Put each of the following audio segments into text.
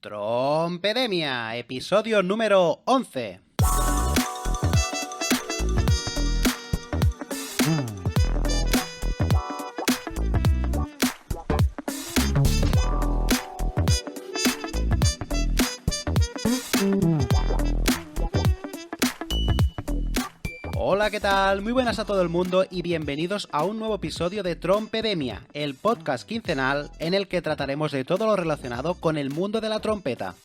Trompedemia, episodio número 11. Hola, ¿qué tal? Muy buenas a todo el mundo y bienvenidos a un nuevo episodio de Trompedemia, el podcast quincenal en el que trataremos de todo lo relacionado con el mundo de la trompeta.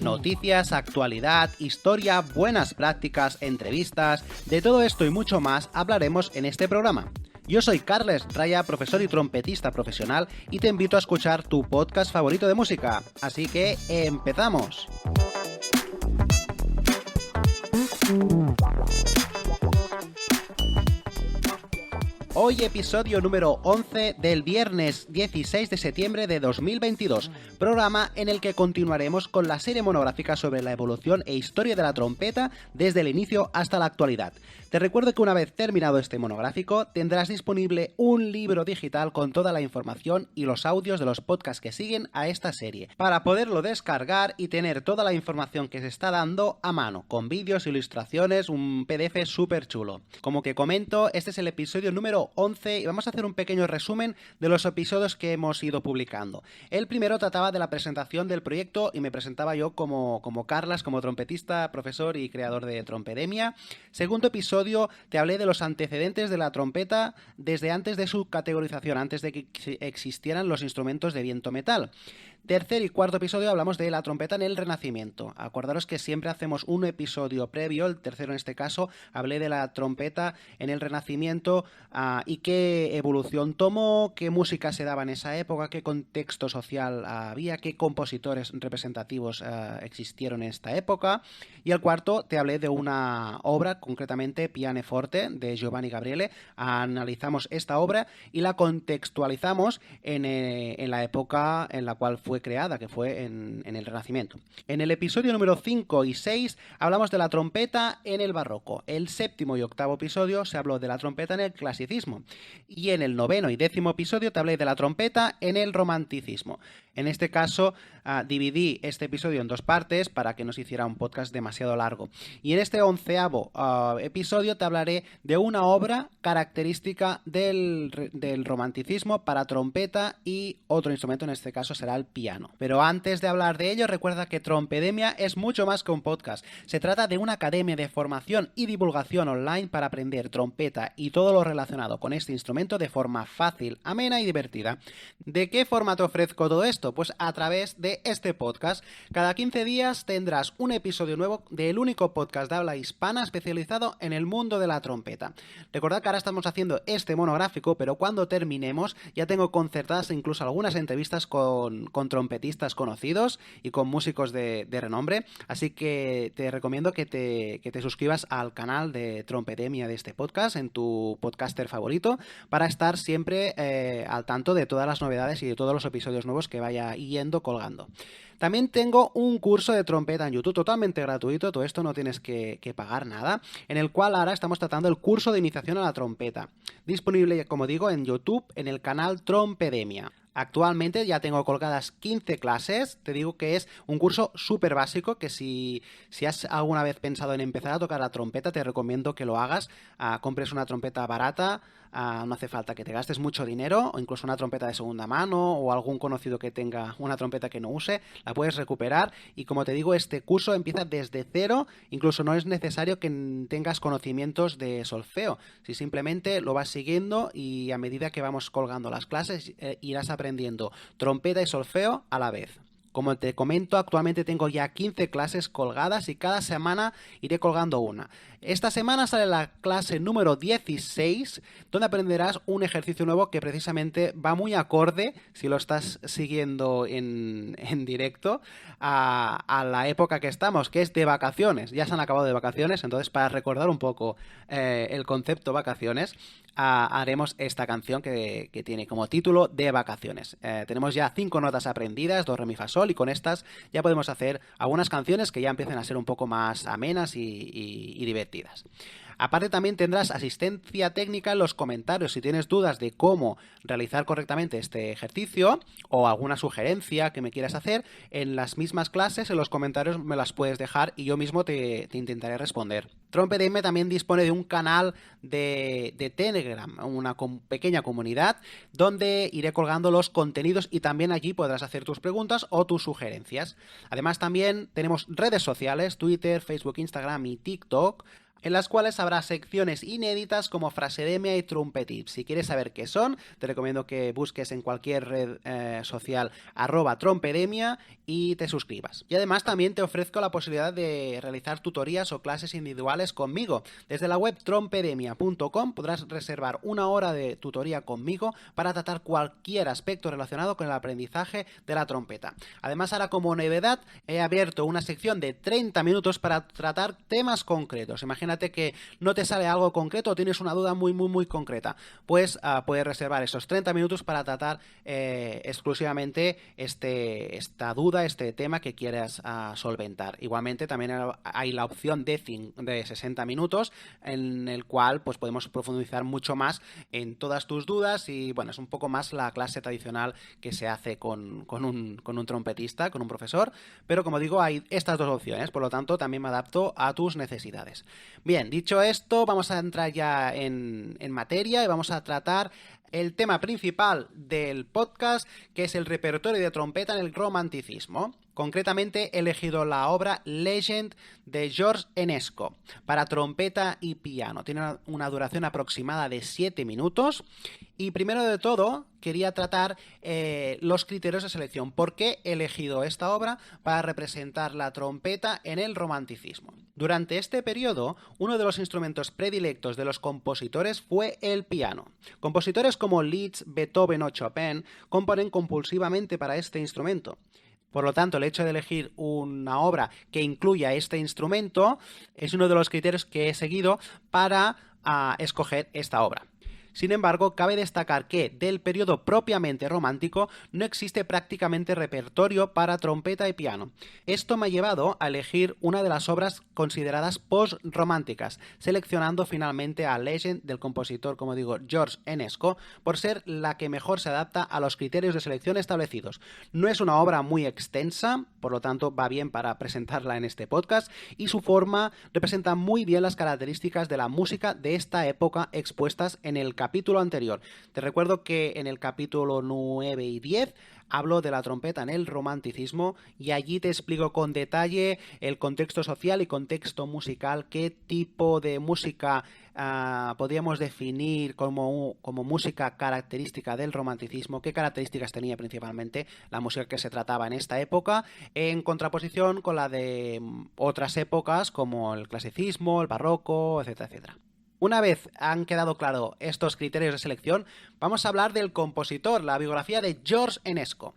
Noticias, actualidad, historia, buenas prácticas, entrevistas, de todo esto y mucho más hablaremos en este programa. Yo soy Carles Raya, profesor y trompetista profesional, y te invito a escuchar tu podcast favorito de música. Así que ¡empezamos! Hoy episodio número 11 del viernes 16 de septiembre de 2022, programa en el que continuaremos con la serie monográfica sobre la evolución e historia de la trompeta desde el inicio hasta la actualidad. Te recuerdo que una vez terminado este monográfico tendrás disponible un libro digital con toda la información y los audios de los podcasts que siguen a esta serie, para poderlo descargar y tener toda la información que se está dando a mano, con vídeos, ilustraciones, un PDF súper chulo. Como que comento, este es el episodio número 11 y vamos a hacer un pequeño resumen de los episodios que hemos ido publicando. El primero trataba de la presentación del proyecto y me presentaba yo como Carlas, como trompetista, profesor y creador de Trompedemia. Segundo episodio te hablé de los antecedentes de la trompeta desde antes de su categorización, antes de que existieran los instrumentos de viento metal. Tercer y cuarto episodio hablamos de la trompeta en el Renacimiento. Acordaros que siempre hacemos un episodio previo, el tercero en este caso, hablé de la trompeta en el Renacimiento y qué evolución tomó, qué música se daba en esa época, qué contexto social había, qué compositores representativos existieron en esta época. Y el cuarto te hablé de una obra, concretamente Pianoforte, de Giovanni Gabriele. Analizamos esta obra y la contextualizamos en la época en la cual fue creada, que fue en el Renacimiento. En el episodio número 5 y 6 hablamos de la trompeta en el Barroco. El séptimo y octavo episodio se habló de la trompeta en el Clasicismo. Y en el noveno y décimo episodio te hablé de la trompeta en el Romanticismo. En este caso dividí este episodio en dos partes para que no se hiciera un podcast demasiado largo. Y en este onceavo episodio te hablaré de una obra característica del Romanticismo para trompeta y otro instrumento, en este caso será el piano. Pero antes de hablar de ello, recuerda que Trompedemia es mucho más que un podcast. Se trata de una academia de formación y divulgación online para aprender trompeta y todo lo relacionado con este instrumento de forma fácil, amena y divertida. ¿De qué forma te ofrezco todo esto? Pues a través de este podcast. Cada 15 días tendrás un episodio nuevo del único podcast de habla hispana especializado en el mundo de la trompeta. Recordad que ahora estamos haciendo este monográfico, pero cuando terminemos ya tengo concertadas incluso algunas entrevistas con trompetistas conocidos y con músicos de renombre, así que te recomiendo que te suscribas al canal de Trompedemia de este podcast en tu podcaster favorito para estar siempre al tanto de todas las novedades y de todos los episodios nuevos que vaya yendo colgando. También tengo un curso de trompeta en YouTube totalmente gratuito, todo esto no tienes que pagar nada, en el cual ahora estamos tratando el curso de iniciación a la trompeta, disponible, como digo, en YouTube en el canal Trompedemia. Actualmente ya tengo colgadas 15 clases, te digo que es un curso súper básico, que si has alguna vez pensado en empezar a tocar la trompeta, te recomiendo que lo hagas, compres una trompeta barata, no hace falta que te gastes mucho dinero, o incluso una trompeta de segunda mano, o algún conocido que tenga una trompeta que no use, la puedes recuperar, y como te digo, este curso empieza desde cero, incluso no es necesario que tengas conocimientos de solfeo, si simplemente lo vas siguiendo y a medida que vamos colgando las clases irás aprendiendo trompeta y solfeo a la vez. Como te comento, actualmente tengo ya 15 clases colgadas y cada semana iré colgando una. Esta semana sale la clase número 16, donde aprenderás un ejercicio nuevo que precisamente va muy acorde, si lo estás siguiendo en directo, a la época que estamos, que es de vacaciones. Ya se han acabado de vacaciones, entonces para recordar un poco el concepto vacaciones, haremos esta canción que tiene como título de vacaciones. Tenemos ya 5 notas aprendidas, do, re, mi, fa, sol, y con estas ya podemos hacer algunas canciones que ya empiecen a ser un poco más amenas y divertidas. Aparte también tendrás asistencia técnica en los comentarios si tienes dudas de cómo realizar correctamente este ejercicio o alguna sugerencia que me quieras hacer. En las mismas clases, en los comentarios me las puedes dejar y yo mismo te intentaré responder. TrompEDM también dispone de un canal de Telegram, una pequeña comunidad donde iré colgando los contenidos y también allí podrás hacer tus preguntas o tus sugerencias. Además también tenemos redes sociales, Twitter, Facebook, Instagram y TikTok, en las cuales habrá secciones inéditas como Frasedemia y Trumpetips. Si quieres saber qué son, te recomiendo que busques en cualquier red social @Trompedemia y te suscribas. Y además también te ofrezco la posibilidad de realizar tutorías o clases individuales conmigo. Desde la web trompedemia.com podrás reservar una hora de tutoría conmigo para tratar cualquier aspecto relacionado con el aprendizaje de la trompeta. Además, ahora como novedad he abierto una sección de 30 minutos para tratar temas concretos. Imagínate que no te sale algo concreto o tienes una duda muy concreta, pues puedes reservar esos 30 minutos para tratar exclusivamente esta duda, este tema que quieras solventar. Igualmente también hay la opción de 60 minutos en el cual pues podemos profundizar mucho más en todas tus dudas y bueno, es un poco más la clase tradicional que se hace con un trompetista, con un profesor, pero como digo hay estas dos opciones, por lo tanto también me adapto a tus necesidades. Bien, dicho esto, vamos a entrar ya en materia y vamos a tratar el tema principal del podcast, que es el repertorio de trompeta en el romanticismo. Concretamente he elegido la obra Legend de George Enesco para trompeta y piano. Tiene una duración aproximada de 7 minutos. Y primero de todo quería tratar los criterios de selección. ¿Por qué he elegido esta obra para representar la trompeta en el romanticismo? Durante este periodo, uno de los instrumentos predilectos de los compositores fue el piano. Compositores como Liszt, Beethoven o Chopin componen compulsivamente para este instrumento. Por lo tanto, el hecho de elegir una obra que incluya este instrumento es uno de los criterios que he seguido para escoger esta obra. Sin embargo, cabe destacar que del periodo propiamente romántico no existe prácticamente repertorio para trompeta y piano. Esto me ha llevado a elegir una de las obras consideradas post-románticas, seleccionando finalmente a Legend del compositor, como digo, George Enesco, por ser la que mejor se adapta a los criterios de selección establecidos. No es una obra muy extensa, por lo tanto va bien para presentarla en este podcast, y su forma representa muy bien las características de la música de esta época expuestas en el capítulo anterior. Te recuerdo que en el capítulo 9 y 10 hablo de la trompeta en el romanticismo y allí te explico con detalle el contexto social y contexto musical, qué tipo de música podríamos definir como música característica del romanticismo, qué características tenía principalmente la música que se trataba en esta época, en contraposición con la de otras épocas como el clasicismo, el barroco, etcétera, etcétera. Una vez han quedado claros estos criterios de selección, vamos a hablar del compositor, la biografía de George Enesco.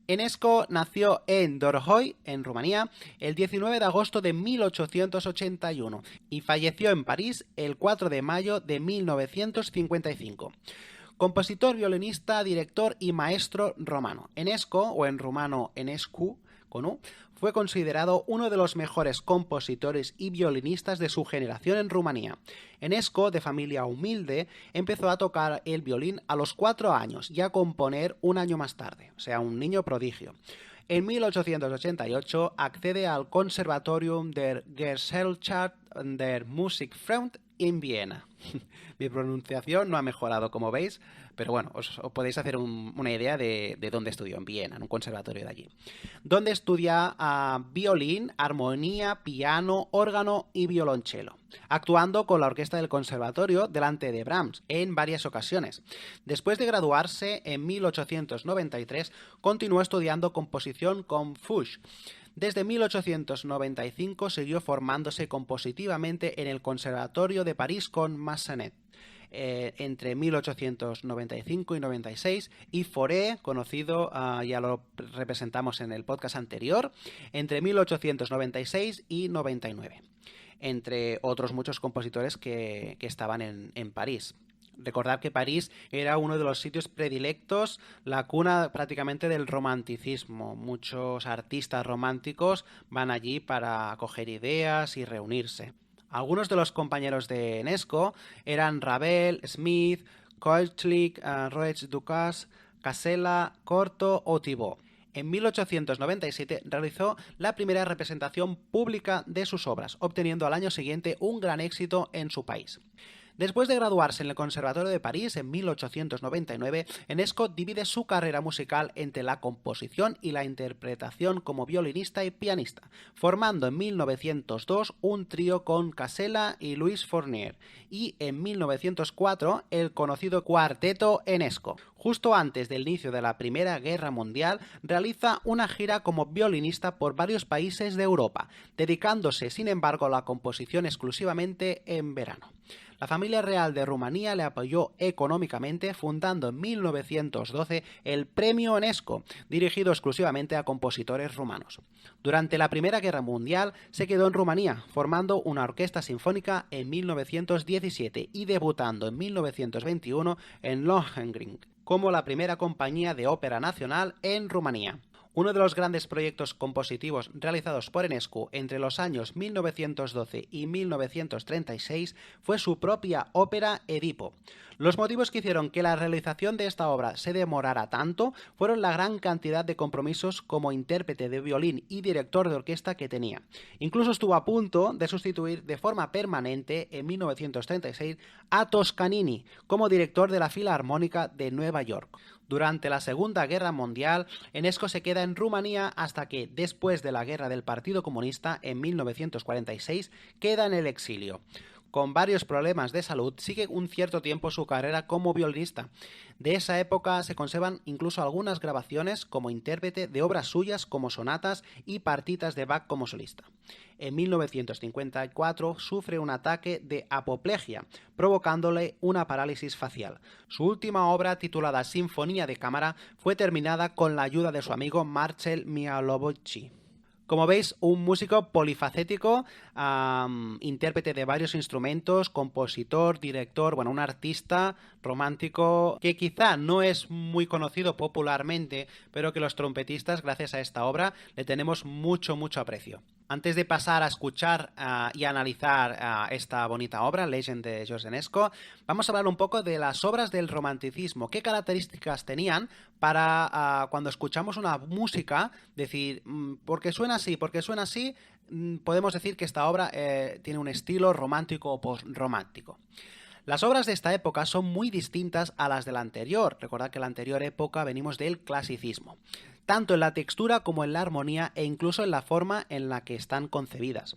Enesco nació en Dorohoi, en Rumanía, el 19 de agosto de 1881 y falleció en París el 4 de mayo de 1955. Compositor, violinista, director y maestro romano. Enesco, o en rumano Enescu, con U, fue considerado uno de los mejores compositores y violinistas de su generación en Rumanía. Enesco, de familia humilde, empezó a tocar el violín a los 4 años y a componer un año más tarde, o sea, un niño prodigio. En 1888 accede al Conservatorium der Gesellschaft der Musikfreunde en Viena. Mi pronunciación no ha mejorado, como veis, pero bueno, os podéis hacer una idea de dónde estudió, en Viena, en un conservatorio de allí, donde estudia violín, armonía, piano, órgano y violonchelo, actuando con la orquesta del conservatorio delante de Brahms en varias ocasiones. Después de graduarse en 1893, continuó estudiando composición con Fuchs. Desde 1895 siguió formándose compositivamente en el Conservatorio de París con Massenet. Entre 1895 y 96, y Fauré, conocido, ya lo representamos en el podcast anterior, entre 1896 y 99, entre otros muchos compositores que estaban en París. Recordad que París era uno de los sitios predilectos, la cuna prácticamente del romanticismo. Muchos artistas románticos van allí para coger ideas y reunirse. Algunos de los compañeros de Enesco eran Ravel, Smith, Koechlik, Roech Dukas, Casella, Corto o Thibault. En 1897 realizó la primera representación pública de sus obras, obteniendo al año siguiente un gran éxito en su país. Después de graduarse en el Conservatorio de París en 1899, Enesco divide su carrera musical entre la composición y la interpretación como violinista y pianista, formando en 1902 un trío con Casella y Louis Fournier, y en 1904 el conocido Cuarteto Enesco. Justo antes del inicio de la Primera Guerra Mundial, realiza una gira como violinista por varios países de Europa, dedicándose sin embargo a la composición exclusivamente en verano. La familia real de Rumanía le apoyó económicamente, fundando en 1912 el Premio Enesco, dirigido exclusivamente a compositores rumanos. Durante la Primera Guerra Mundial se quedó en Rumanía, formando una orquesta sinfónica en 1917 y debutando en 1921 en Lohengrin, como la primera compañía de ópera nacional en Rumanía. Uno de los grandes proyectos compositivos realizados por Enescu entre los años 1912 y 1936 fue su propia ópera Edipo. Los motivos que hicieron que la realización de esta obra se demorara tanto fueron la gran cantidad de compromisos como intérprete de violín y director de orquesta que tenía. Incluso estuvo a punto de sustituir de forma permanente en 1936 a Toscanini como director de la Filarmónica de Nueva York. Durante la Segunda Guerra Mundial, Enesco se queda en Rumanía hasta que, después de la guerra del Partido Comunista en 1946, queda en el exilio. Con varios problemas de salud, sigue un cierto tiempo su carrera como violinista. De esa época se conservan incluso algunas grabaciones como intérprete de obras suyas como sonatas y partitas de Bach como solista. En 1954 sufre un ataque de apoplejía, provocándole una parálisis facial. Su última obra, titulada Sinfonía de Cámara, fue terminada con la ayuda de su amigo Marcel Mihalowicz. Como veis, un músico polifacético, intérprete de varios instrumentos, compositor, director, bueno, un artista romántico que quizá no es muy conocido popularmente, pero que los trompetistas, gracias a esta obra, le tenemos mucho aprecio. Antes de pasar a escuchar y analizar esta bonita obra, Legend de George Enesco, vamos a hablar un poco de las obras del romanticismo. ¿Qué características tenían para cuando escuchamos una música decir, porque suena así, podemos decir que esta obra tiene un estilo romántico o postromántico? Las obras de esta época son muy distintas a las de la anterior. Recordad que en la anterior época venimos del clasicismo, tanto en la textura como en la armonía e incluso en la forma en la que están concebidas.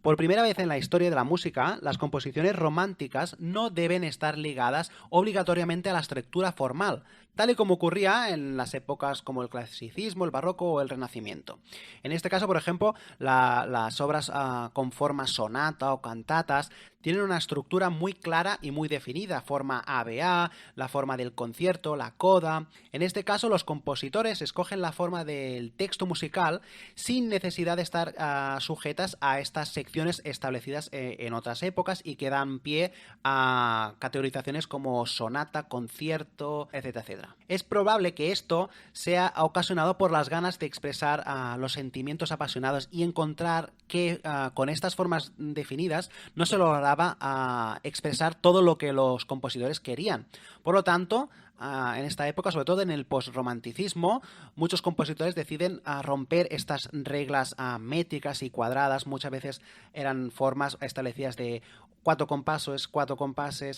Por primera vez en la historia de la música, las composiciones románticas no deben estar ligadas obligatoriamente a la estructura formal, tal y como ocurría en las épocas como el clasicismo, el barroco o el renacimiento. En este caso, por ejemplo, las obras con forma sonata o cantatas tienen una estructura muy clara y muy definida, forma ABA, la forma del concierto, la coda. En este caso, los compositores escogen la forma del texto musical sin necesidad de estar sujetas a estas secciones establecidas en otras épocas y que dan pie a categorizaciones como sonata, concierto, etcétera, etcétera. Es probable que esto sea ocasionado por las ganas de expresar los sentimientos apasionados y encontrar que con estas formas definidas no se lograba expresar todo lo que los compositores querían. Por lo tanto, en esta época, sobre todo en el postromanticismo, muchos compositores deciden romper estas reglas métricas y cuadradas. Muchas veces eran formas establecidas de cuatro compases,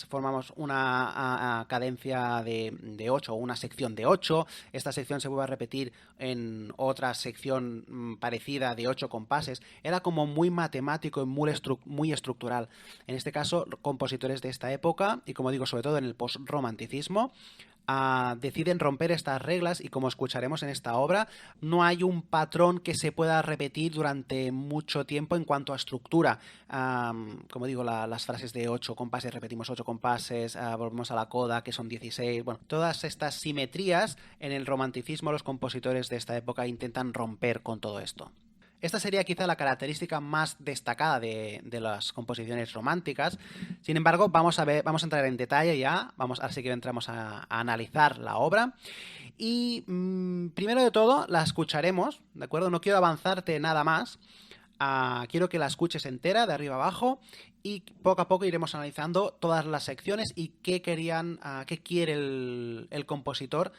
formamos una cadencia de 8 o una sección de 8. Esta sección se vuelve a repetir en otra sección parecida de 8 compases. Era como muy matemático y muy estructural. En este caso, compositores de esta época, y como digo, sobre todo en el postromanticismo, deciden romper estas reglas y, como escucharemos en esta obra, no hay un patrón que se pueda repetir durante mucho tiempo en cuanto a estructura. Como digo, las frases de 8 compases, repetimos 8 compases, volvemos a la coda, que son 16. Bueno, todas estas simetrías en el romanticismo, los compositores de esta época intentan romper con todo esto. Esta sería quizá la característica más destacada de las composiciones románticas. Sin embargo, vamos a entrar en detalle ya. Ahora sí que entramos a analizar la obra. Y primero de todo, la escucharemos, ¿de acuerdo? No quiero avanzarte nada más. quiero que la escuches entera, de arriba abajo, y poco a poco iremos analizando todas las secciones y qué quiere el compositor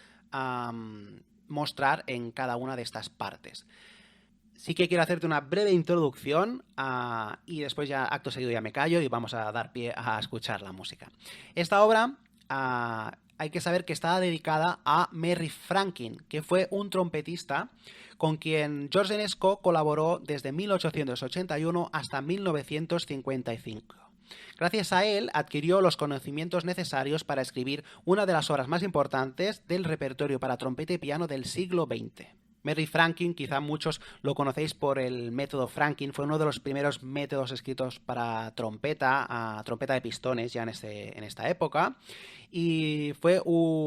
mostrar en cada una de estas partes. Sí que quiero hacerte una breve introducción y después ya acto seguido ya me callo y vamos a dar pie a escuchar la música. Esta obra hay que saber que está dedicada a Merry Franklin, que fue un trompetista con quien George Enesco colaboró desde 1881 hasta 1955. Gracias a él adquirió los conocimientos necesarios para escribir una de las obras más importantes del repertorio para trompeta y piano del siglo XX. Merry Franklin, quizá muchos lo conocéis por el método Franklin, fue uno de los primeros métodos escritos para trompeta, trompeta de pistones ya en esta época, y fue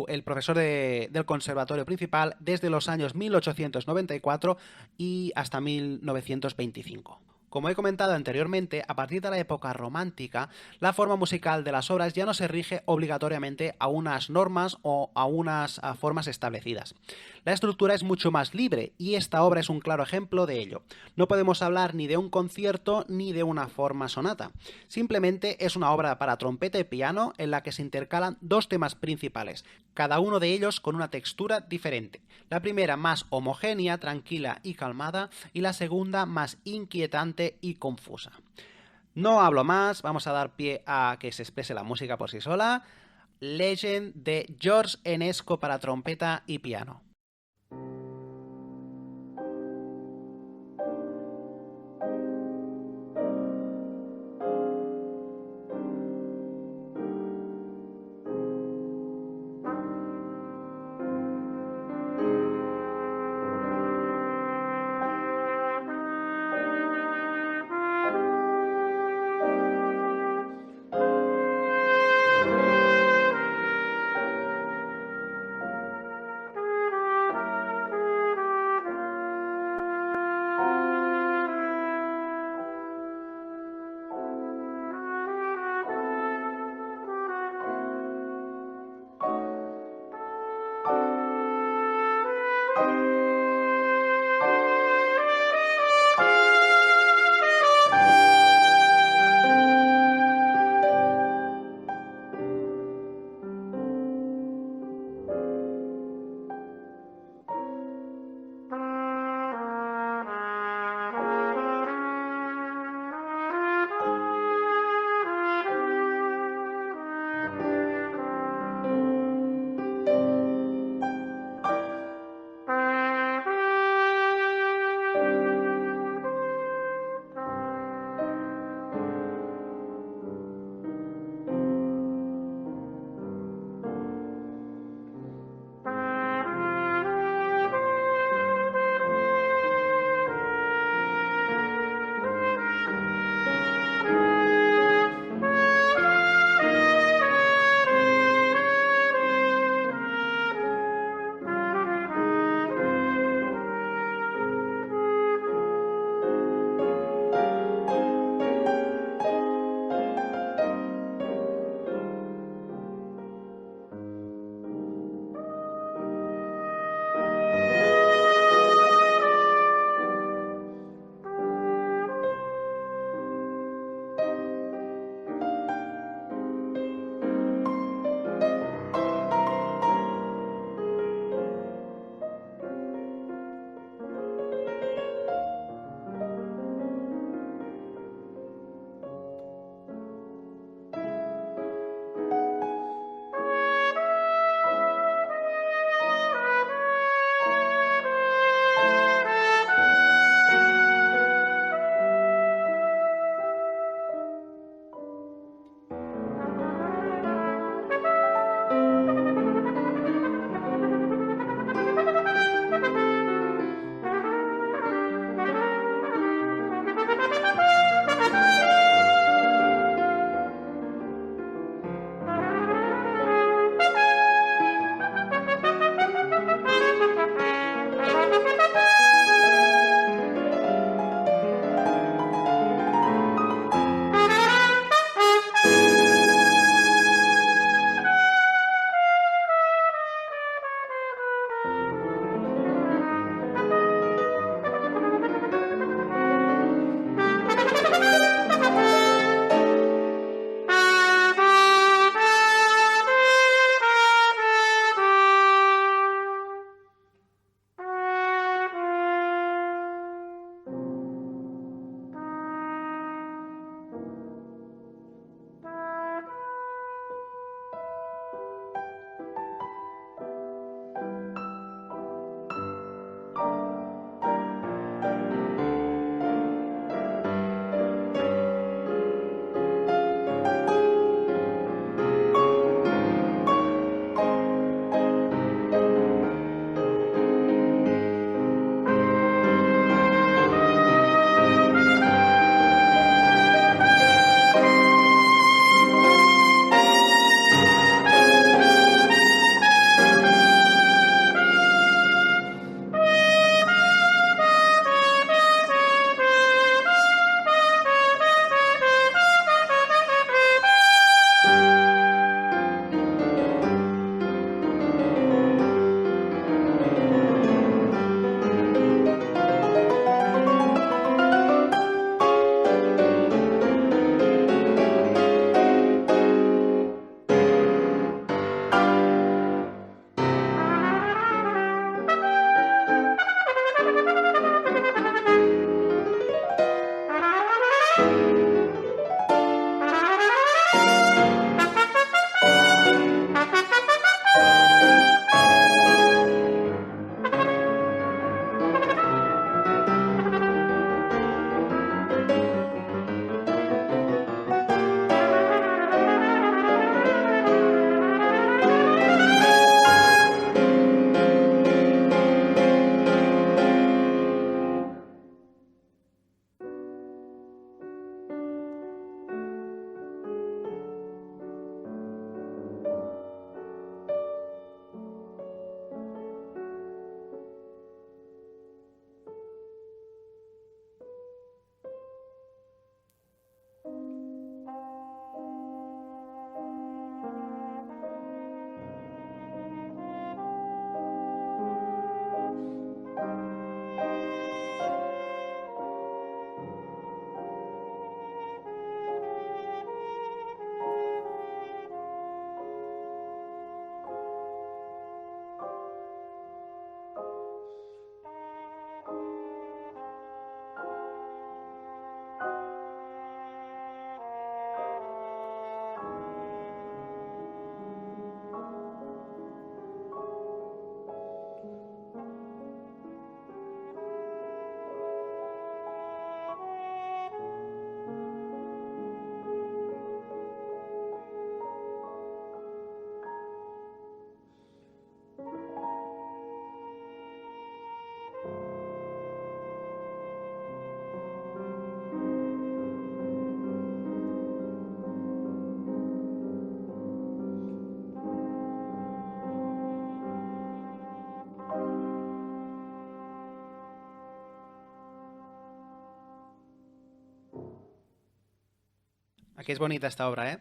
el profesor del conservatorio principal desde los años 1894 y hasta 1925. Como he comentado anteriormente, a partir de la época romántica, la forma musical de las obras ya no se rige obligatoriamente a unas normas o a unas formas establecidas. La estructura es mucho más libre y esta obra es un claro ejemplo de ello. No podemos hablar ni de un concierto ni de una forma sonata. Simplemente es una obra para trompeta y piano en la que se intercalan dos temas principales, cada uno de ellos con una textura diferente. La primera más homogénea, tranquila y calmada, y la segunda más inquietante y confusa. No hablo más, vamos a dar pie a que se exprese la música por sí sola. Legend de George Enesco para trompeta y piano. Aquí es bonita esta obra, ¿eh?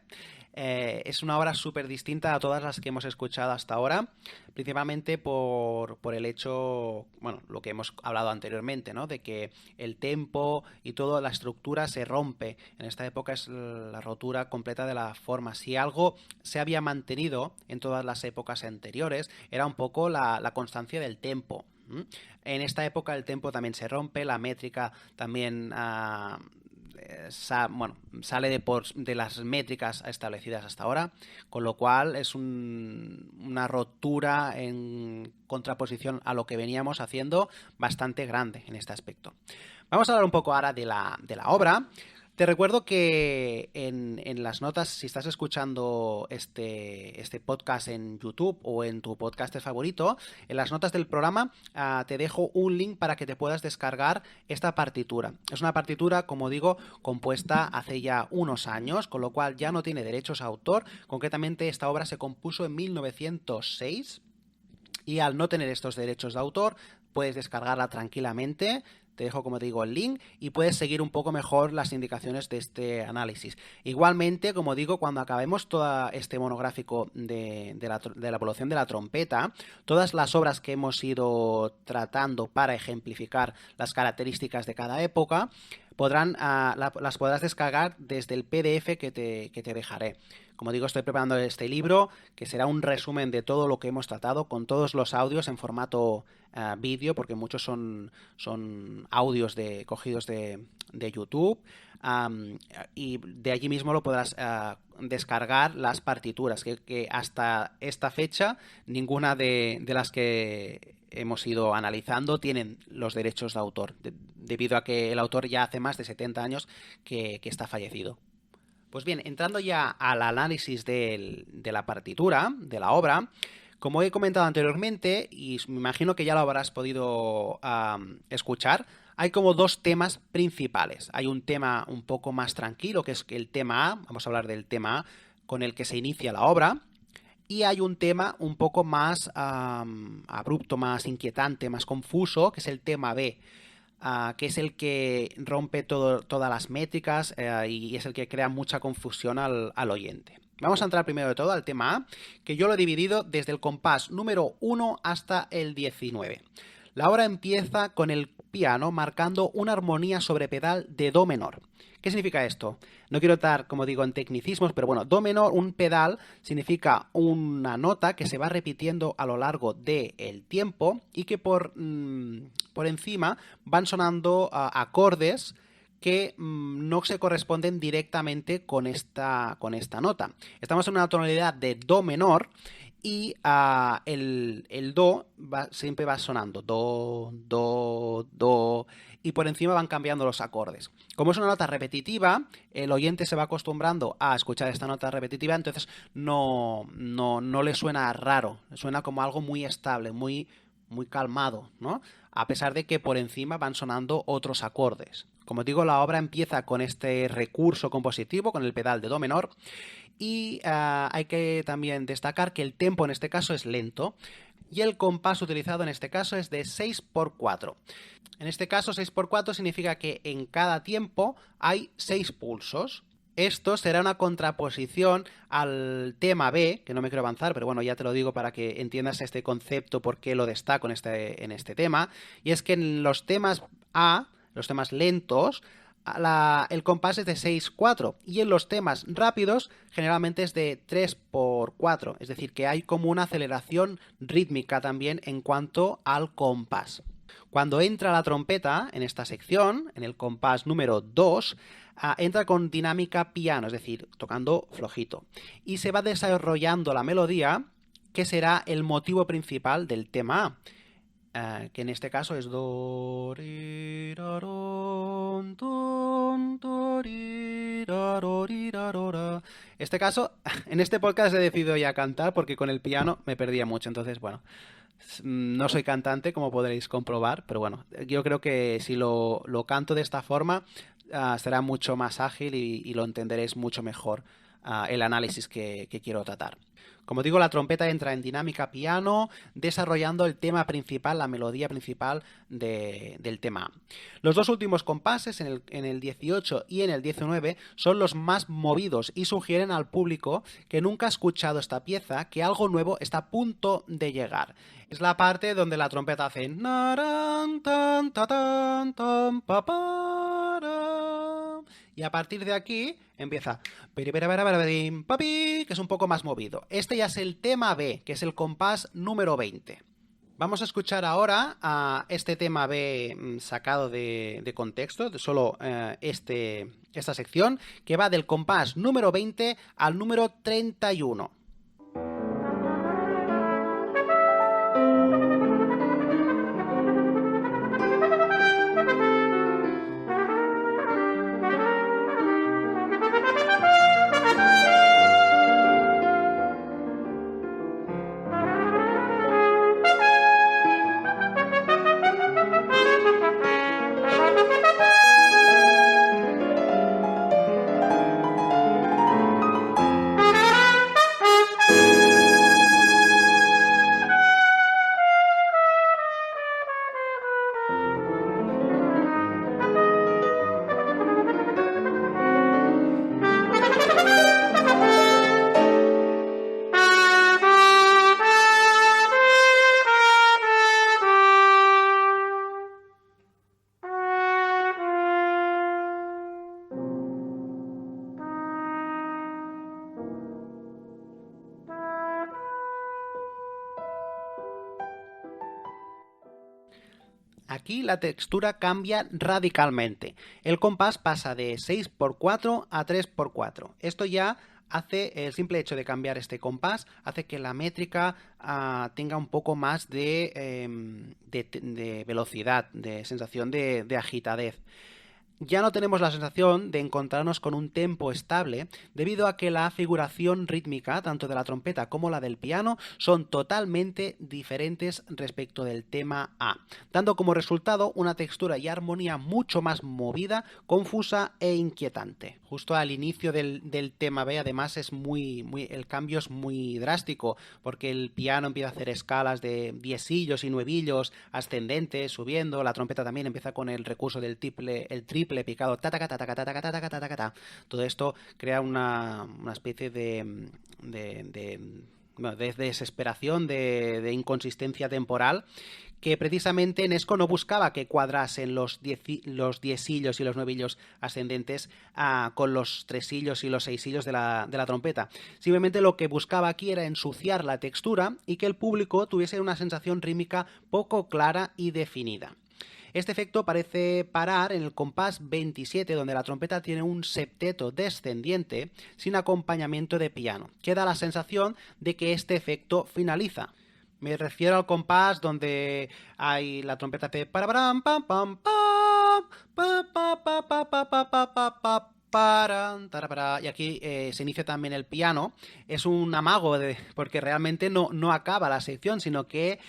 Es una obra súper distinta a todas las que hemos escuchado hasta ahora, principalmente por el hecho, bueno, lo que hemos hablado anteriormente, ¿no? De que el tempo y toda la estructura se rompe. En esta época es la rotura completa de la forma. Si algo se había mantenido en todas las épocas anteriores, era un poco la constancia del tempo. En esta época el tempo también se rompe, la métrica también sale de las métricas establecidas hasta ahora, con lo cual es una rotura en contraposición a lo que veníamos haciendo bastante grande en este aspecto. Vamos a hablar un poco ahora de la obra. Te recuerdo que en las notas, si estás escuchando este podcast en YouTube o en tu podcast favorito, en las notas del programa te dejo un link para que te puedas descargar esta partitura. Es una partitura, como digo, compuesta hace ya unos años, con lo cual ya no tiene derechos a autor. Concretamente, esta obra se compuso en 1906 y al no tener estos derechos de autor, puedes descargarla tranquilamente. Te dejo, como te digo, el link y puedes seguir un poco mejor las indicaciones de este análisis. Igualmente, como digo, cuando acabemos todo este monográfico de la evolución de la trompeta, todas las obras que hemos ido tratando para ejemplificar las características de cada época, las podrás descargar desde el PDF que te dejaré. Como digo, estoy preparando este libro, que será un resumen de todo lo que hemos tratado, con todos los audios en formato vídeo, porque muchos son audios cogidos de YouTube, y de allí mismo lo podrás descargar las partituras, que hasta esta fecha ninguna de las que hemos ido analizando tienen los derechos de autor, debido a que el autor ya hace más de 70 años que está fallecido. Pues bien, entrando ya al análisis de la partitura, de la obra, como he comentado anteriormente, y me imagino que ya lo habrás podido escuchar, hay como dos temas principales. Hay un tema un poco más tranquilo, que es el tema A, vamos a hablar del tema A, con el que se inicia la obra, y hay un tema un poco más abrupto, más inquietante, más confuso, que es el tema B, que es el que rompe todas las métricas y es el que crea mucha confusión al oyente. Vamos a entrar primero de todo al tema A, que yo lo he dividido desde el compás número 1 hasta el 19. La obra empieza con el piano marcando una armonía sobre pedal de do menor. ¿Qué significa esto? No quiero estar, como digo, en tecnicismos, pero bueno, do menor, un pedal, significa una nota que se va repitiendo a lo largo del tiempo y que por encima van sonando acordes que no se corresponden directamente con esta nota. Estamos en una tonalidad de do menor y el do siempre va sonando do, do, do, y por encima van cambiando los acordes. Como es una nota repetitiva, el oyente se va acostumbrando a escuchar esta nota repetitiva, entonces no le suena raro, suena como algo muy estable, muy calmado, ¿no? A pesar de que por encima van sonando otros acordes. Como digo, la obra empieza con este recurso compositivo, con el pedal de do menor, y hay que también destacar que el tempo en este caso es lento, y el compás utilizado en este caso es de 6x4. En este caso 6x4 significa que en cada tiempo hay 6 pulsos. Esto será una contraposición al tema B, que no me quiero avanzar, pero bueno, ya te lo digo para que entiendas este concepto, por qué lo destaco en este tema, y es que en los temas A, los temas lentos, el compás es de 6-4 y en los temas rápidos generalmente es de 3x4, es decir, que hay como una aceleración rítmica también en cuanto al compás. Cuando entra la trompeta en esta sección, en el compás número 2, entra con dinámica piano, es decir, tocando flojito, y se va desarrollando la melodía, que será el motivo principal del tema A, que en este caso es do, ri, ra, ron, don, do, ri, ra, ro, ri, ra, ro, ra. Este caso, en este podcast he decidido ya cantar porque con el piano me perdía mucho, entonces bueno, no soy cantante como podréis comprobar, pero bueno, yo creo que si lo canto de esta forma será mucho más ágil y lo entenderéis mucho mejor el análisis que quiero tratar. Como digo, la trompeta entra en dinámica piano, desarrollando el tema principal, la melodía principal del tema. Los dos últimos compases, en el 18 y en el 19, son los más movidos y sugieren al público que nunca ha escuchado esta pieza que algo nuevo está a punto de llegar. Es la parte donde la trompeta hace y a partir de aquí empieza que es un poco más movido. Este ya es el tema B, que es el compás número 20. Vamos a escuchar ahora a este tema B sacado de contexto, de solo esta sección, que va del compás número 20 al número 31. Aquí la textura cambia radicalmente. El compás pasa de 6x4 a 3x4. Esto ya hace, el simple hecho de cambiar este compás, hace que la métrica tenga un poco más de velocidad, de sensación de agitadez. Ya no tenemos la sensación de encontrarnos con un tempo estable debido a que la figuración rítmica, tanto de la trompeta como la del piano, son totalmente diferentes respecto del tema A, dando como resultado una textura y armonía mucho más movida, confusa e inquietante. Justo al inicio del tema B, además, el cambio es muy drástico, porque el piano empieza a hacer escalas de diesillos y nuevillos ascendentes, subiendo, la trompeta también empieza con el recurso del triple picado, todo esto crea una especie de desesperación, de inconsistencia temporal, que precisamente Nesco no buscaba que cuadrasen los diesillos y los nuevillos ascendentes con los tresillos y los seisillos de la trompeta. Simplemente lo que buscaba aquí era ensuciar la textura y que el público tuviese una sensación rítmica poco clara y definida. Este efecto parece parar en el compás 27, donde la trompeta tiene un septeto descendiente sin acompañamiento de piano, que da la sensación de que este efecto finaliza. Me refiero al compás donde hay la trompeta hace parabaram pam pam pam pa pa pa pa pa pa pa pa pa, y aquí se inicia también el piano. Es un amago porque realmente no acaba la sección, sino que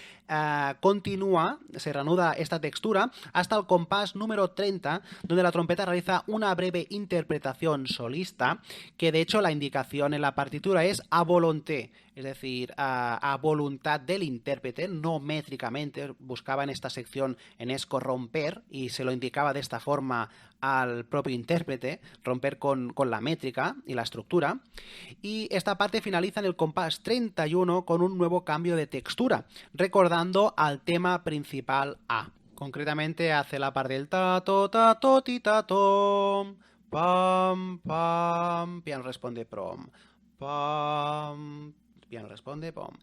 continúa, se reanuda esta textura hasta el compás número 30, donde la trompeta realiza una breve interpretación solista, que de hecho la indicación en la partitura es a volonté, es decir, a voluntad del intérprete, no métricamente. Buscaba en esta sección Enesco romper y se lo indicaba de esta forma al propio intérprete, romper con la métrica y la estructura. Y esta parte finaliza en el compás 31 con un nuevo cambio de textura, recordando al tema principal A. Concretamente hace la parte del ta to ti ta tom, pam pam, piano responde prom, pam, piano responde pom,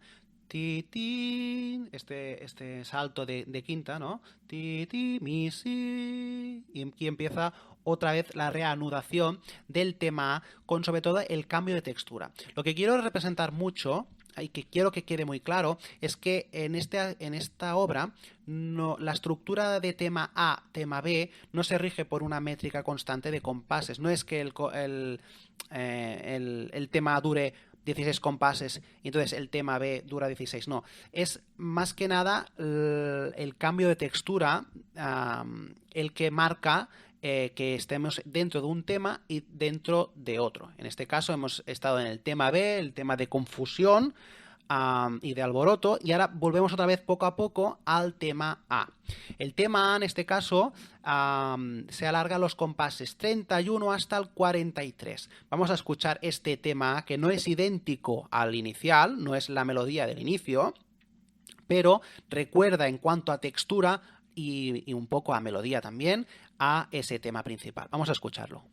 ti ti, este salto de quinta, ¿no? Ti ti mi si, y aquí empieza otra vez la reanudación del tema A, con sobre todo el cambio de textura. Lo que quiero representar mucho y que quiero que quede muy claro es que en esta obra la estructura de tema A, tema B no se rige por una métrica constante de compases. No es que el tema A dure 16 compases y entonces el tema B dura 16, no. Es más que nada el cambio de textura el que marca que estemos dentro de un tema y dentro de otro. En este caso hemos estado en el tema B, el tema de confusión y de alboroto, y ahora volvemos otra vez poco a poco al tema A. El tema A en este caso se alarga los compases 31 hasta el 43. Vamos a escuchar este tema A, que no es idéntico al inicial, no es la melodía del inicio, pero recuerda en cuanto a textura y un poco a melodía también a ese tema principal. Vamos a escucharlo.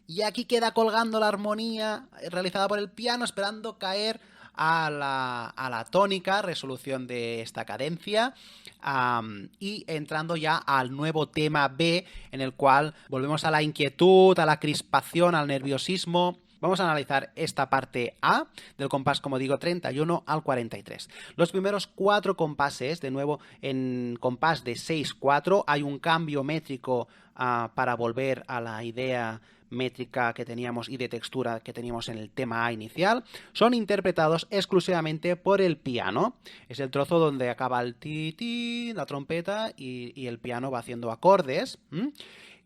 Y aquí queda colgando la armonía realizada por el piano, esperando caer a la tónica, resolución de esta cadencia, y entrando ya al nuevo tema B, en el cual volvemos a la inquietud, a la crispación, al nerviosismo. Vamos a analizar esta parte A del compás, como digo, 31 al 43. Los primeros 4 compases, de nuevo en compás de 6-4, hay un cambio métrico para volver a la idea métrica que teníamos y de textura que teníamos en el tema A inicial, son interpretados exclusivamente por el piano. Es el trozo donde acaba el ti, la trompeta y el piano va haciendo acordes,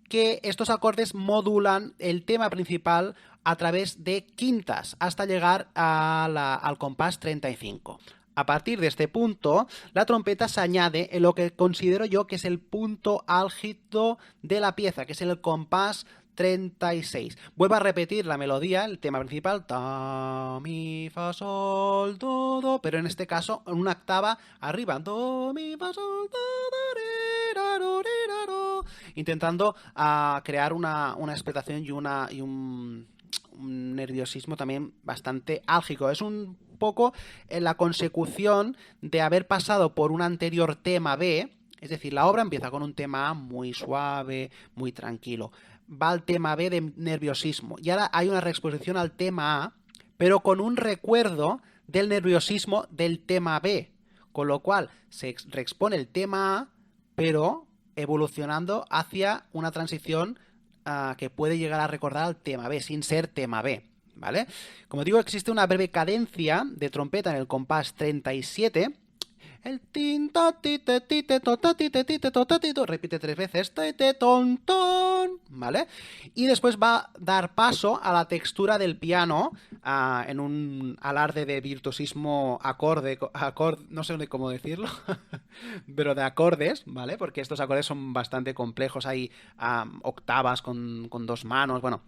que estos acordes modulan el tema principal a través de quintas hasta llegar al compás 35. A partir de este punto, la trompeta se añade en lo que considero yo que es el punto álgido de la pieza, que es el compás 36. Vuelvo a repetir la melodía, el tema principal, ta, mi, fa, sol, do, do, pero en este caso en una octava arriba, do, mi, fa, sol, do, do, re, ra, ro, re, ra, ro, intentando crear una expectación y un nerviosismo también bastante álgico. Es un poco en la consecución de haber pasado por un anterior tema B, es decir, la obra empieza con un tema A muy suave, muy tranquilo. Va al tema B de nerviosismo y ahora hay una reexposición al tema A, pero con un recuerdo del nerviosismo del tema B, con lo cual se reexpone el tema A, pero evolucionando hacia una transición que puede llegar a recordar al tema B, sin ser tema B, ¿vale? Como digo, existe una breve cadencia de trompeta en el compás 37. El tin ta ti te to ta ti te to ta ti to, repite 3 veces te ton ton, ¿vale? Y después va a dar paso a la textura del piano en un alarde de virtuosismo no sé cómo decirlo, pero de acordes, ¿vale? Porque estos acordes son bastante complejos, hay octavas con 2 manos, bueno,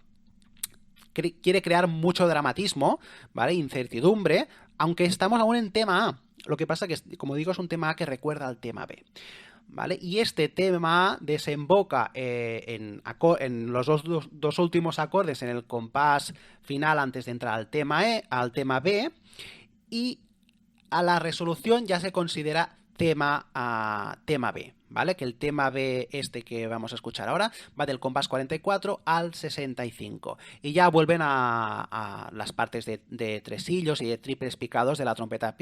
quiere crear mucho dramatismo, ¿vale? Incertidumbre, aunque estamos aún en tema A. Lo que pasa que, como digo, es un tema A que recuerda al tema B, ¿vale? Y este tema A desemboca en los dos últimos acordes en el compás final antes de entrar al tema B, y a la resolución ya se considera tema B, ¿vale? Que el tema B este que vamos a escuchar ahora va del compás 44 al 65 y ya vuelven a las partes de tresillos y de triples picados de la trompeta,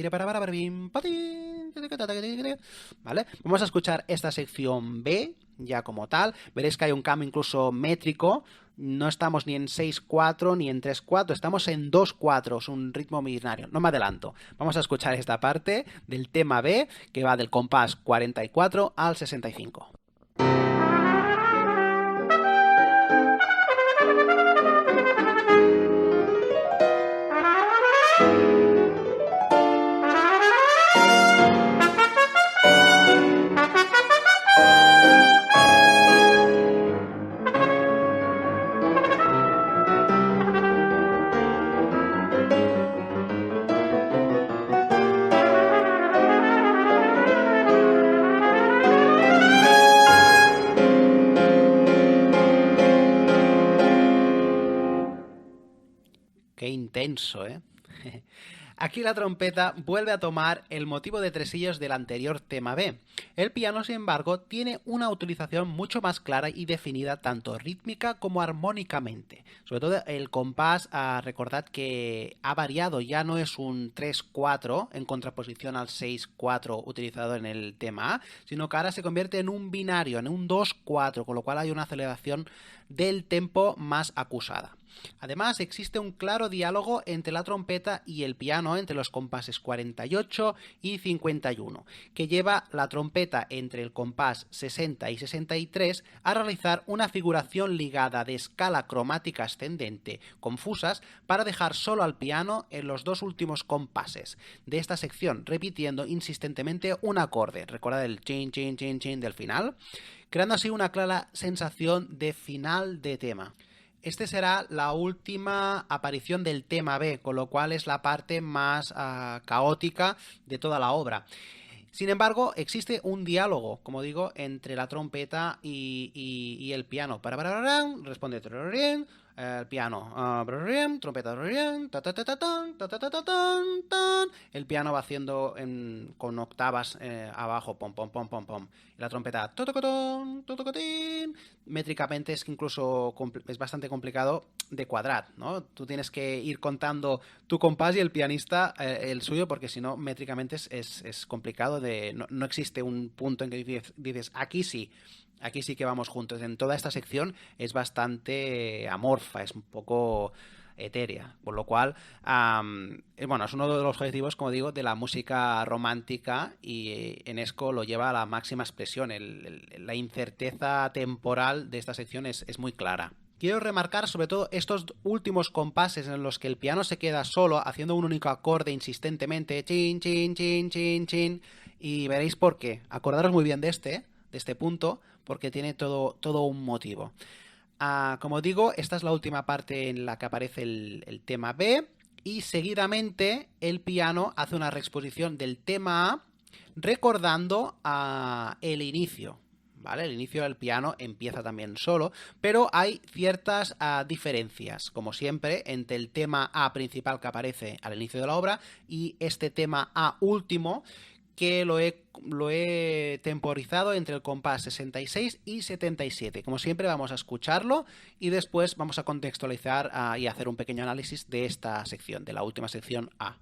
¿vale? Vamos a escuchar esta sección B ya como tal. Veréis que hay un cambio incluso métrico. No estamos ni en 6-4 ni en 3-4, estamos en 2-4, es un ritmo binario. No me adelanto. Vamos a escuchar esta parte del tema B que va del compás 44 al 65. denso, ¿eh? Aquí la trompeta vuelve a tomar el motivo de tresillos del anterior tema B. El piano, sin embargo, tiene una utilización mucho más clara y definida tanto rítmica como armónicamente. Sobre todo el compás, recordad que ha variado, ya no es un 3-4 en contraposición al 6-4 utilizado en el tema A, sino que ahora se convierte en un binario, en un 2-4, con lo cual hay una aceleración del tempo más acusada. Además, existe un claro diálogo entre la trompeta y el piano entre los compases 48 y 51, que lleva la trompeta entre el compás 60 y 63 a realizar una figuración ligada de escala cromática ascendente confusas para dejar solo al piano en los dos últimos compases de esta sección, repitiendo insistentemente un acorde. Recordad el chin, chin, chin, chin del final, creando así una clara sensación de final de tema. Este será la última aparición del tema B, con lo cual es la parte más caótica de toda la obra. Sin embargo, existe un diálogo, como digo, entre la trompeta y el piano. Responde el piano, trompeta, el piano va haciendo con octavas abajo, pom, pom, pom, pom, pom. Y la trompeta, métricamente es que incluso es bastante complicado de cuadrar, ¿no? Tú tienes que ir contando tu compás y el pianista el suyo, porque si no, métricamente es complicado. No existe un punto en que dices aquí sí que vamos juntos. En toda esta sección es bastante amorfa, es un poco etérea, por lo cual bueno, es uno de los objetivos, como digo, de la música romántica, y Enesco lo lleva a la máxima expresión. La incerteza temporal de esta sección es muy clara. Quiero remarcar sobre todo estos últimos compases en los que el piano se queda solo haciendo un único acorde insistentemente, chin, chin, chin, chin, chin, y veréis por qué. Acordaros muy bien de este punto, porque tiene todo un motivo. Como digo, esta es la última parte en la que aparece el tema B, y seguidamente el piano hace una reexposición del tema A recordando el inicio. ¿Vale? El inicio del piano empieza también solo, pero hay ciertas diferencias, como siempre, entre el tema A principal que aparece al inicio de la obra y este tema A último, que lo he temporizado entre el compás 66 y 77. Como siempre, vamos a escucharlo y después vamos a contextualizar y hacer un pequeño análisis de esta sección, de la última sección A.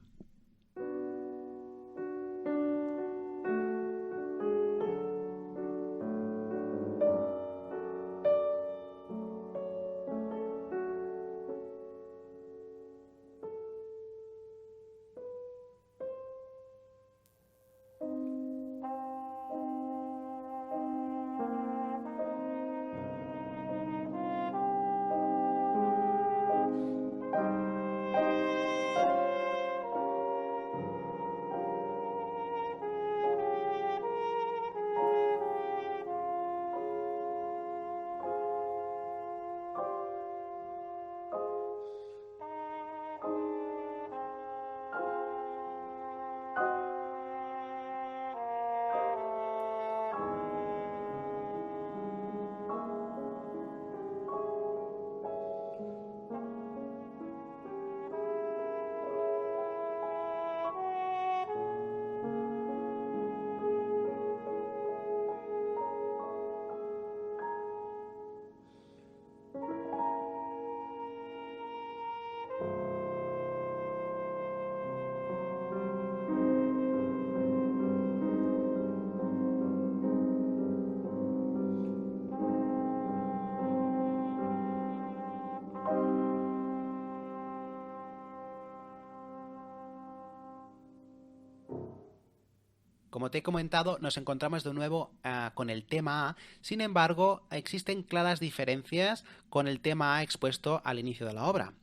Como te he comentado, nos encontramos de nuevo con el tema A. Sin embargo, existen claras diferencias con el tema A expuesto al inicio de la obra.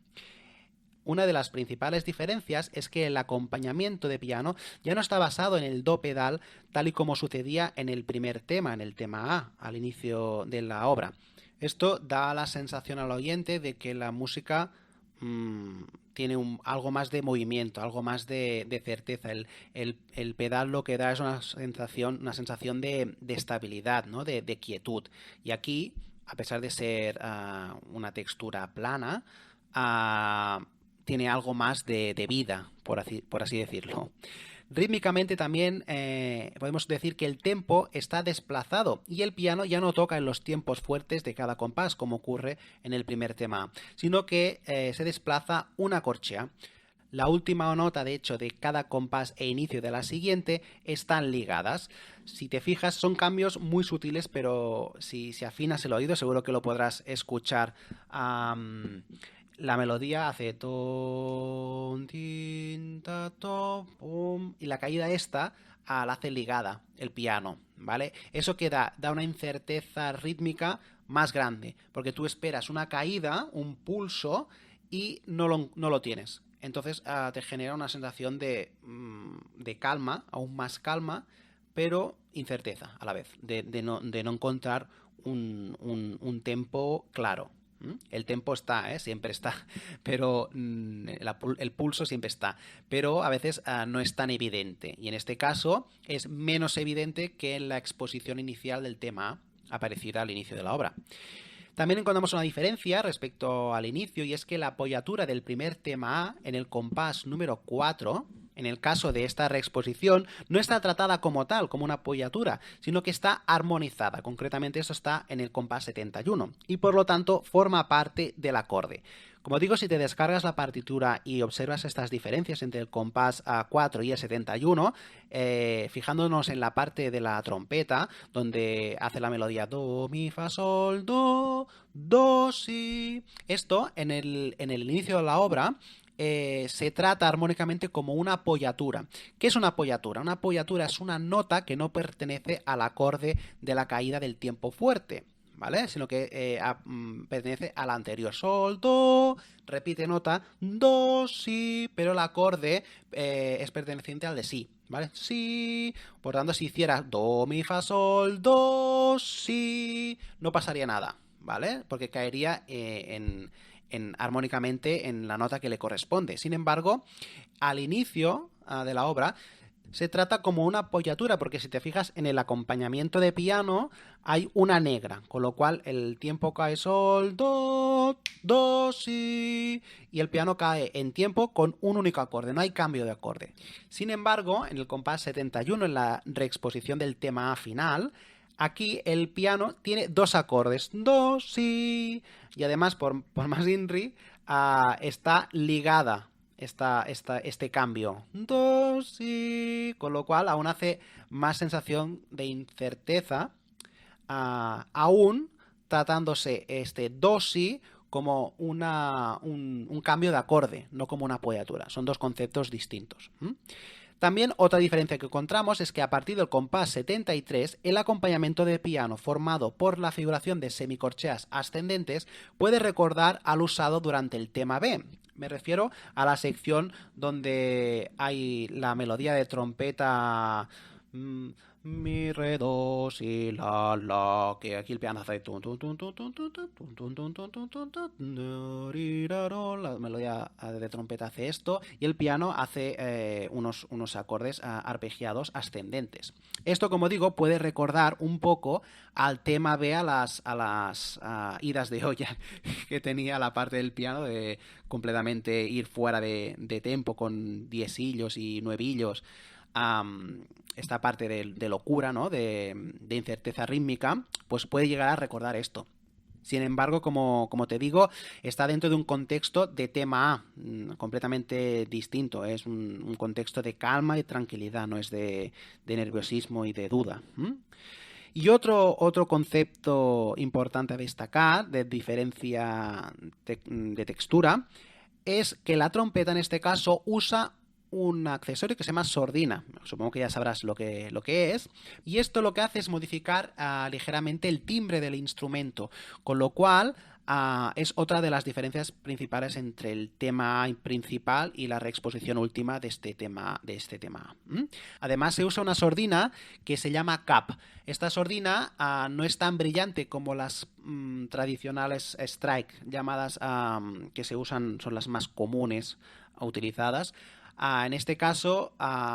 Una de las principales diferencias es que el acompañamiento de piano ya no está basado en el do pedal tal y como sucedía en el primer tema, en el tema A, al inicio de la obra. Esto da la sensación al oyente de que la música tiene algo más de movimiento, algo más de certeza. El pedal lo que da es una sensación de estabilidad, ¿no? de quietud. Y aquí, a pesar de ser una textura plana, tiene algo más de vida, por así decirlo. Rítmicamente también podemos decir que el tempo está desplazado y el piano ya no toca en los tiempos fuertes de cada compás, como ocurre en el primer tema, sino que se desplaza una corchea. La última nota, de hecho, de cada compás e inicio de la siguiente están ligadas. Si te fijas, son cambios muy sutiles, pero si afinas el oído, seguro que lo podrás escuchar. La melodía hace ton, tin, ta, to, pum, y la caída esta la hace ligada el piano, ¿vale? Eso que da una incerteza rítmica más grande, porque tú esperas una caída, un pulso, y no lo tienes. Entonces te genera una sensación de calma, aún más calma, pero incerteza a la vez, de no encontrar un tempo claro. El tempo está, siempre está, pero el pulso siempre está, pero a veces no es tan evidente, y en este caso es menos evidente que en la exposición inicial del tema aparecida al inicio de la obra. También encontramos una diferencia respecto al inicio, y es que la apoyatura del primer tema A en el compás número 4, en el caso de esta reexposición, no está tratada como tal, como una apoyatura, sino que está armonizada. Concretamente, eso está en el compás 71 y por lo tanto forma parte del acorde. Como digo, si te descargas la partitura y observas estas diferencias entre el compás A4 y el 71, fijándonos en la parte de la trompeta, donde hace la melodía do, mi, fa, sol, do, si. Esto, en el inicio de la obra, se trata armónicamente como una apoyatura. ¿Qué es una apoyatura? Una apoyatura es una nota que no pertenece al acorde de la caída del tiempo fuerte, ¿vale? Sino que pertenece al anterior. Sol, do, repite nota, do, si, pero el acorde es perteneciente al de si, ¿vale? Si, por tanto, si hiciera do, mi, fa, sol, do, si, no pasaría nada, ¿vale? Porque caería armónicamente en la nota que le corresponde. Sin embargo, al inicio de la obra se trata como una apoyatura, porque si te fijas en el acompañamiento de piano hay una negra, con lo cual el tiempo cae sol, do, si, y el piano cae en tiempo con un único acorde, no hay cambio de acorde. Sin embargo, en el compás 71, en la reexposición del tema A final, aquí el piano tiene dos acordes, do, si, y además, por más INRI, está ligada este cambio, do, si, con lo cual aún hace más sensación de incerteza, aún tratándose este do, si como un cambio de acorde, no como una apoyatura. Son dos conceptos distintos. También otra diferencia que encontramos es que a partir del compás 73, el acompañamiento de piano formado por la figuración de semicorcheas ascendentes puede recordar al usado durante el tema B. Me refiero a la sección donde hay la melodía de trompeta mi, re, do, si, la, que aquí el piano hace la melodía de trompeta hace esto y el piano hace unos acordes arpegiados ascendentes. Esto, como digo, puede recordar un poco al tema B, a las idas de olla que tenía la parte del piano de completamente ir fuera de tempo con diesillos y nuevillos. Esta parte de locura, ¿no? de incerteza rítmica, pues puede llegar a recordar esto. Sin embargo, como te digo, está dentro de un contexto de tema A, completamente distinto. Es un contexto de calma y tranquilidad, no es de nerviosismo y de duda. Y otro concepto importante a destacar, de diferencia de textura, es que la trompeta en este caso usa un accesorio que se llama sordina. Supongo que ya sabrás lo que es. Y esto lo que hace es modificar ligeramente el timbre del instrumento, con lo cual es otra de las diferencias principales entre el tema principal y la reexposición última de este tema. Además, se usa una sordina que se llama cap. Esta sordina no es tan brillante como las tradicionales strike, llamadas que se usan, son las más comunes utilizadas. En este caso,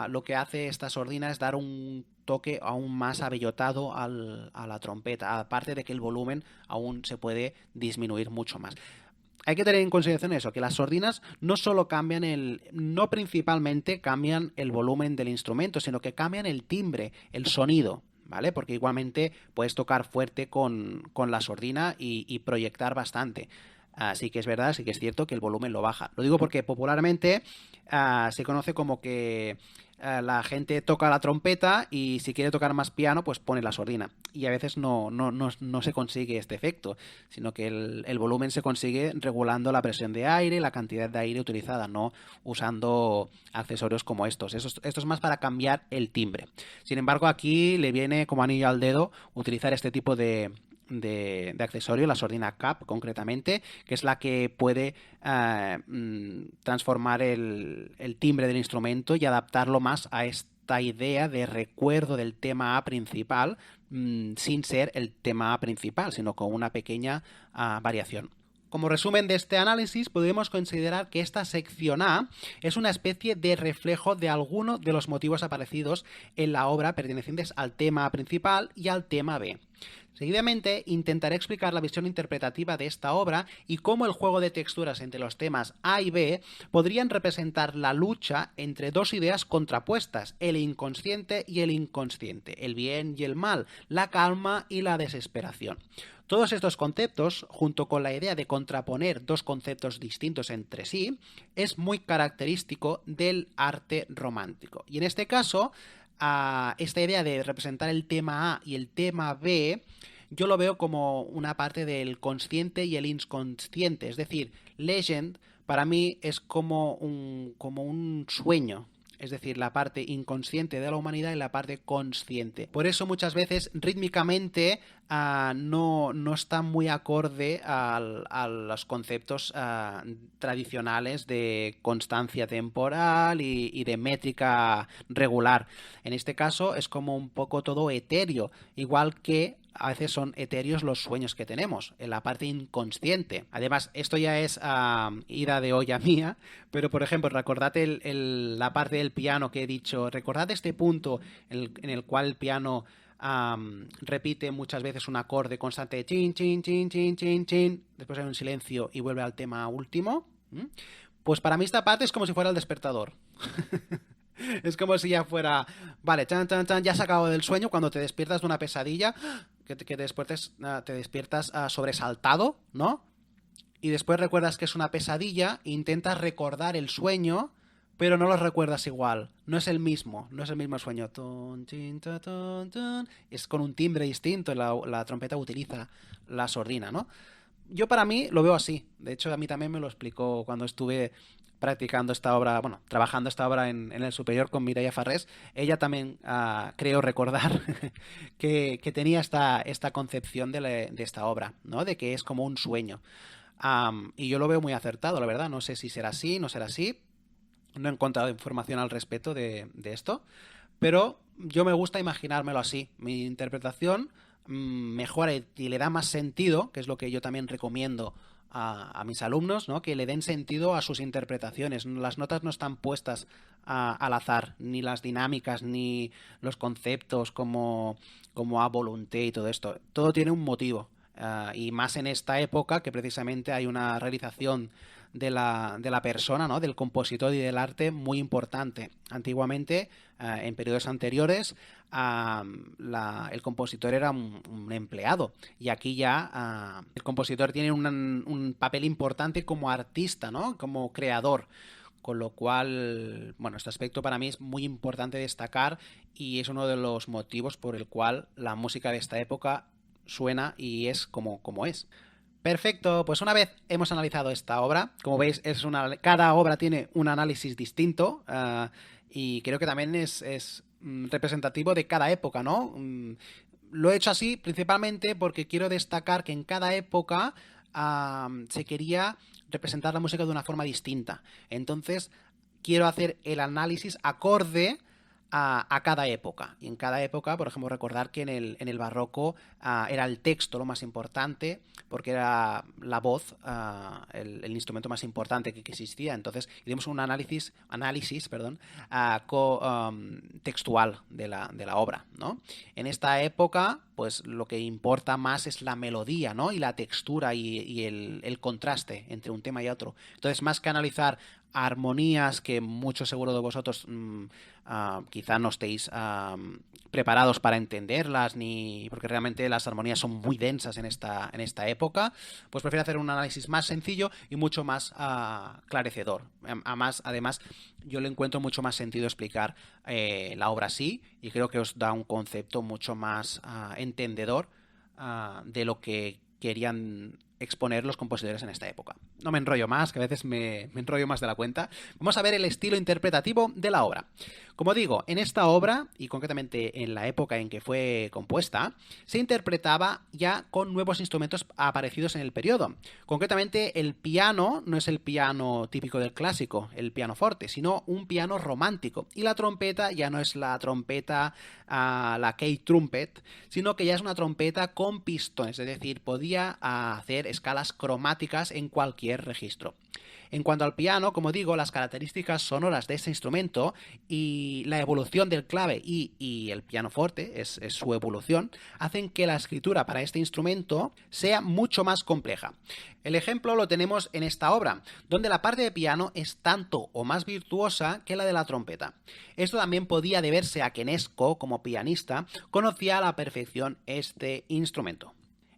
lo que hace esta sordina es dar un toque aún más abellotado a la trompeta, aparte de que el volumen aún se puede disminuir mucho más. hay que tener en consideración eso, que las sordinas no solo cambian no principalmente cambian el volumen del instrumento, sino que cambian el timbre, el sonido, ¿vale? Porque igualmente puedes tocar fuerte con la sordina y proyectar bastante. Sí que es verdad, sí que es cierto que el volumen lo baja. Lo digo porque popularmente se conoce como que la gente toca la trompeta y si quiere tocar más piano, pues pone la sordina. Y a veces no se consigue este efecto, sino que el volumen se consigue regulando la presión de aire, la cantidad de aire utilizada, no usando accesorios como estos. Esto es más para cambiar el timbre. Sin embargo, aquí le viene como anillo al dedo utilizar este tipo de accesorio, la sordina Cap concretamente, que es la que puede transformar el timbre del instrumento y adaptarlo más a esta idea de recuerdo del tema A principal, sin ser el tema A principal, sino con una pequeña variación. Como resumen de este análisis, podemos considerar que esta sección A es una especie de reflejo de alguno de los motivos aparecidos en la obra pertenecientes al tema A principal y al tema B. Seguidamente, intentaré explicar la visión interpretativa de esta obra y cómo el juego de texturas entre los temas A y B podrían representar la lucha entre dos ideas contrapuestas, el inconsciente y el inconsciente, el bien y el mal, la calma y la desesperación. Todos estos conceptos, junto con la idea de contraponer dos conceptos distintos entre sí, es muy característico del arte romántico. Y en este caso, esta idea de representar el tema A y el tema B, yo lo veo como una parte del consciente y el inconsciente. Es decir, Legend para mí es como un sueño. Es decir, la parte inconsciente de la humanidad y la parte consciente. Por eso muchas veces rítmicamente no está muy acorde a los conceptos tradicionales de constancia temporal y de métrica regular. En este caso es como un poco todo etéreo, igual que a veces son etéreos los sueños que tenemos, en la parte inconsciente. Además, esto ya es ida de olla mía, pero por ejemplo, recordad la parte del piano que he dicho, recordad este punto en el cual el piano repite muchas veces un acorde constante de chin, chin, chin, chin, chin, chin, después hay un silencio y vuelve al tema último. Pues para mí esta parte es como si fuera el despertador. Es como si ya fuera, vale, chan, chan, chan, ya has acabado del sueño cuando te despiertas de una pesadilla, que te despiertas sobresaltado, ¿no? Y después recuerdas que es una pesadilla, intentas recordar el sueño, pero no lo recuerdas igual. No es el mismo sueño. Es con un timbre distinto, la trompeta utiliza la sordina, ¿no? Yo para mí lo veo así. De hecho, a mí también me lo explicó cuando estuve practicando esta obra, bueno, trabajando esta obra en el superior con Mireia Farrés. Ella también creo recordar que tenía esta concepción de esta obra, ¿no? De que es como un sueño. Y yo lo veo muy acertado, la verdad. No sé si será así, no será así. No he encontrado información al respecto de esto. Pero yo me gusta imaginármelo así. Mi interpretación mejora y le da más sentido, que es lo que yo también recomiendo a mis alumnos, ¿no? Que le den sentido a sus interpretaciones. Las notas no están puestas al azar, ni las dinámicas, ni los conceptos como a volonté y todo esto. Todo tiene un motivo. Y más en esta época que precisamente hay una realización de la persona, ¿no? Del compositor y del arte muy importante. Antiguamente, en periodos anteriores, el compositor era un empleado y aquí ya el compositor tiene un papel importante como artista, ¿no? Como creador. Con lo cual, bueno, este aspecto para mí es muy importante destacar y es uno de los motivos por el cual la música de esta época suena y es como es. Perfecto, pues una vez hemos analizado esta obra, como veis, cada obra tiene un análisis distinto y creo que también es representativo de cada época, ¿no? Lo he hecho así principalmente porque quiero destacar que en cada época se quería representar la música de una forma distinta. Entonces, quiero hacer el análisis acorde a cada época. Y en cada época, por ejemplo, recordar que en el barroco era el texto lo más importante, porque era la voz el instrumento más importante que existía. Entonces, hicimos un análisis perdón, textual de la obra, ¿no? En esta época, pues lo que importa más es la melodía, ¿no? Y la textura y el contraste entre un tema y otro. Entonces, más que analizar armonías que muchos seguro de vosotros quizá no estéis preparados para entenderlas, ni porque realmente las armonías son muy densas en esta época, pues prefiero hacer un análisis más sencillo y mucho más clarecedor. Además, yo le encuentro mucho más sentido explicar la obra así, y creo que os da un concepto mucho más entendedor de lo que querían exponer los compositores en esta época. No me enrollo más, que a veces me enrollo más de la cuenta. Vamos a ver el estilo interpretativo de la obra. Como digo, en esta obra, y concretamente en la época en que fue compuesta, se interpretaba ya con nuevos instrumentos aparecidos en el periodo. Concretamente, el piano no es el piano típico del clásico, el pianoforte, sino un piano romántico. Y la trompeta ya no es la trompeta, la key trumpet, sino que ya es una trompeta con pistones, es decir, podía hacer escalas cromáticas en cualquier registro. En cuanto al piano, como digo, las características sonoras de este instrumento y la evolución del clave y el pianoforte, es su evolución, hacen que la escritura para este instrumento sea mucho más compleja. El ejemplo lo tenemos en esta obra, donde la parte de piano es tanto o más virtuosa que la de la trompeta. Esto también podía deberse a que Enesco, como pianista, conocía a la perfección este instrumento.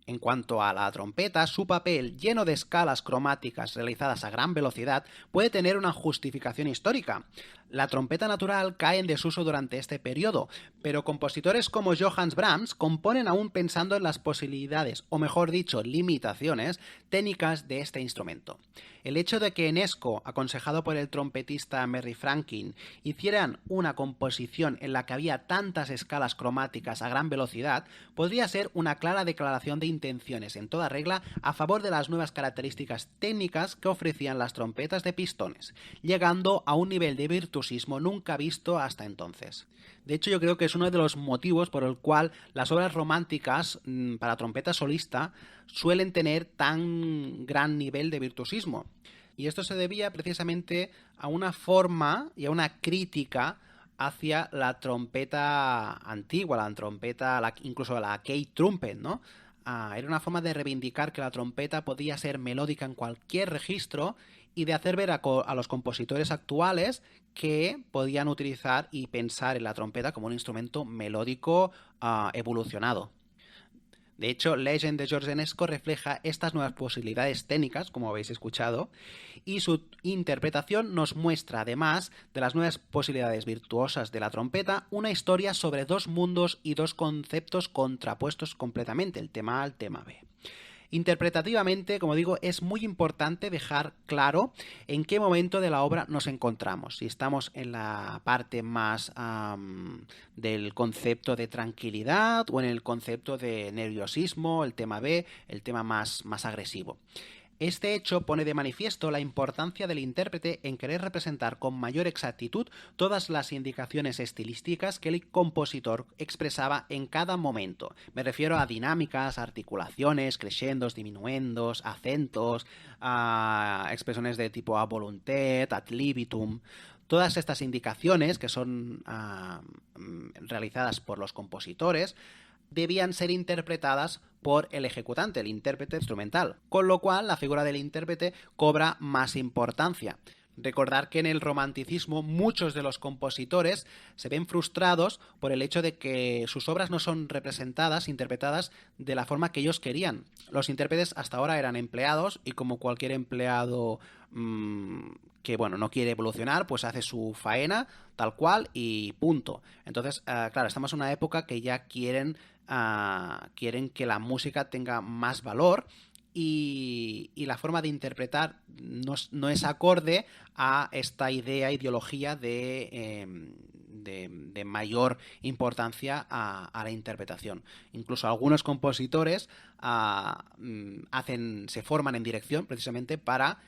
En cuanto a la trompeta, su papel, lleno de escalas cromáticas realizadas a gran velocidad, puede tener una justificación histórica. La trompeta natural cae en desuso durante este periodo, pero compositores como Johannes Brahms componen aún pensando en las posibilidades, o mejor dicho, limitaciones técnicas de este instrumento. El hecho de que Enesco, aconsejado por el trompetista Merry Franklin, hicieran una composición en la que había tantas escalas cromáticas a gran velocidad, podría ser una clara declaración de intenciones en toda regla a favor de las nuevas características técnicas que ofrecían las trompetas de pistones, llegando a un nivel de virtuosismo nunca visto hasta entonces. De hecho, yo creo que es uno de los motivos por el cual las obras románticas para trompeta solista suelen tener tan gran nivel de virtuosismo. Y esto se debía precisamente a una forma y a una crítica hacia la trompeta antigua, la trompeta, incluso la key trumpet, ¿no? Era una forma de reivindicar que la trompeta podía ser melódica en cualquier registro y de hacer ver a los compositores actuales que podían utilizar y pensar en la trompeta como un instrumento melódico evolucionado. De hecho, Legend de George Enesco refleja estas nuevas posibilidades técnicas, como habéis escuchado, y su interpretación nos muestra, además de las nuevas posibilidades virtuosas de la trompeta, una historia sobre dos mundos y dos conceptos contrapuestos completamente, el tema A al tema B. Interpretativamente, como digo, es muy importante dejar claro en qué momento de la obra nos encontramos. Si estamos en la parte más del concepto de tranquilidad o en el concepto de nerviosismo, el tema B, el tema más agresivo. Este hecho pone de manifiesto la importancia del intérprete en querer representar con mayor exactitud todas las indicaciones estilísticas que el compositor expresaba en cada momento. Me refiero a dinámicas, articulaciones, crescendos, diminuendos, acentos, a expresiones de tipo a volunté, ad libitum. Todas estas indicaciones, que son realizadas por los compositores, debían ser interpretadas por el ejecutante, el intérprete instrumental, con lo cual la figura del intérprete cobra más importancia. Recordar que en el romanticismo muchos de los compositores se ven frustrados por el hecho de que sus obras no son representadas, interpretadas de la forma que ellos querían. Los intérpretes hasta ahora eran empleados y como cualquier empleado que no quiere evolucionar, pues hace su faena tal cual y punto. Entonces, claro, estamos en una época que ya quieren que la música tenga más valor y la forma de interpretar no es acorde a esta ideología de mayor importancia a la interpretación. Incluso algunos compositores se forman en dirección precisamente para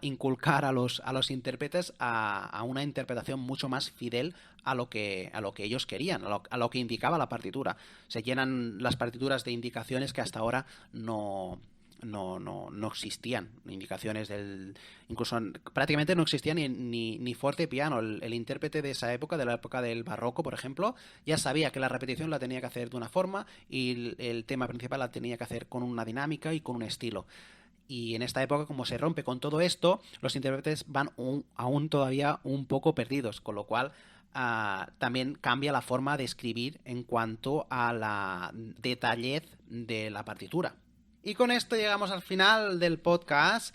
inculcar a los intérpretes a una interpretación mucho más fidel a lo que ellos querían, a lo que indicaba la partitura. Se llenan las partituras de indicaciones que hasta ahora no existían. Indicaciones incluso prácticamente no existía ni fuerte piano. El intérprete de esa época, de la época del barroco, por ejemplo, ya sabía que la repetición la tenía que hacer de una forma y el tema principal la tenía que hacer con una dinámica y con un estilo. Y en esta época, como se rompe con todo esto, los intérpretes van aún todavía un poco perdidos, con lo cual también cambia la forma de escribir en cuanto a la detallez de la partitura. Y con esto llegamos al final del podcast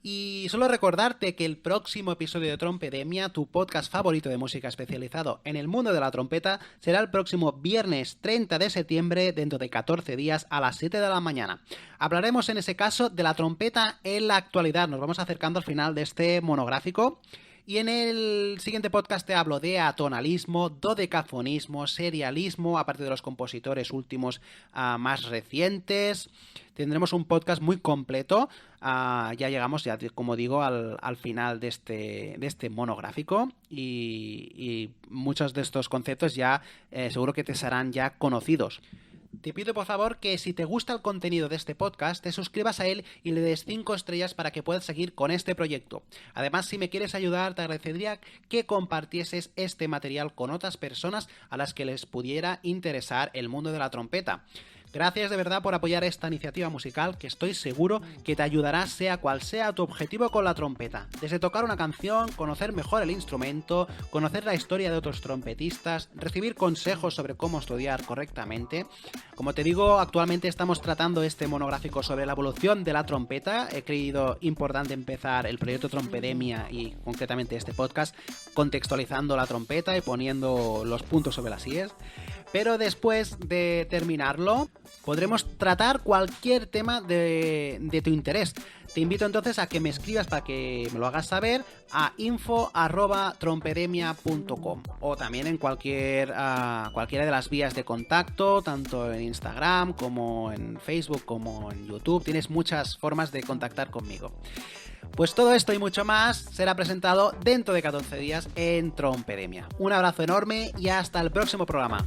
y solo recordarte que el próximo episodio de Trompedemia, tu podcast favorito de música especializado en el mundo de la trompeta, será el próximo viernes 30 de septiembre dentro de 14 días a las 7 de la mañana. Hablaremos en ese caso de la trompeta en la actualidad, nos vamos acercando al final de este monográfico. Y en el siguiente podcast te hablo de atonalismo, dodecafonismo, serialismo, aparte de los compositores últimos más recientes. Tendremos un podcast muy completo. Ya llegamos, ya como digo, al final de este monográfico y muchos de estos conceptos ya seguro que te serán ya conocidos. Te pido por favor que si te gusta el contenido de este podcast te suscribas a él y le des 5 estrellas para que puedas seguir con este proyecto. Además, si me quieres ayudar, te agradecería que compartieses este material con otras personas a las que les pudiera interesar el mundo de la trompeta. Gracias de verdad por apoyar esta iniciativa musical que estoy seguro que te ayudará sea cual sea tu objetivo con la trompeta. Desde tocar una canción, conocer mejor el instrumento, conocer la historia de otros trompetistas, recibir consejos sobre cómo estudiar correctamente. Como te digo, actualmente estamos tratando este monográfico sobre la evolución de la trompeta. He creído importante empezar el proyecto Trompedemia y concretamente este podcast contextualizando la trompeta y poniendo los puntos sobre las íes. Pero después de terminarlo, podremos tratar cualquier tema de tu interés. Te invito entonces a que me escribas para que me lo hagas saber a info@trompedemia.com o también en cualquiera de las vías de contacto, tanto en Instagram como en Facebook como en YouTube. Tienes muchas formas de contactar conmigo. Pues todo esto y mucho más será presentado dentro de 14 días en Trompedemia. Un abrazo enorme y hasta el próximo programa.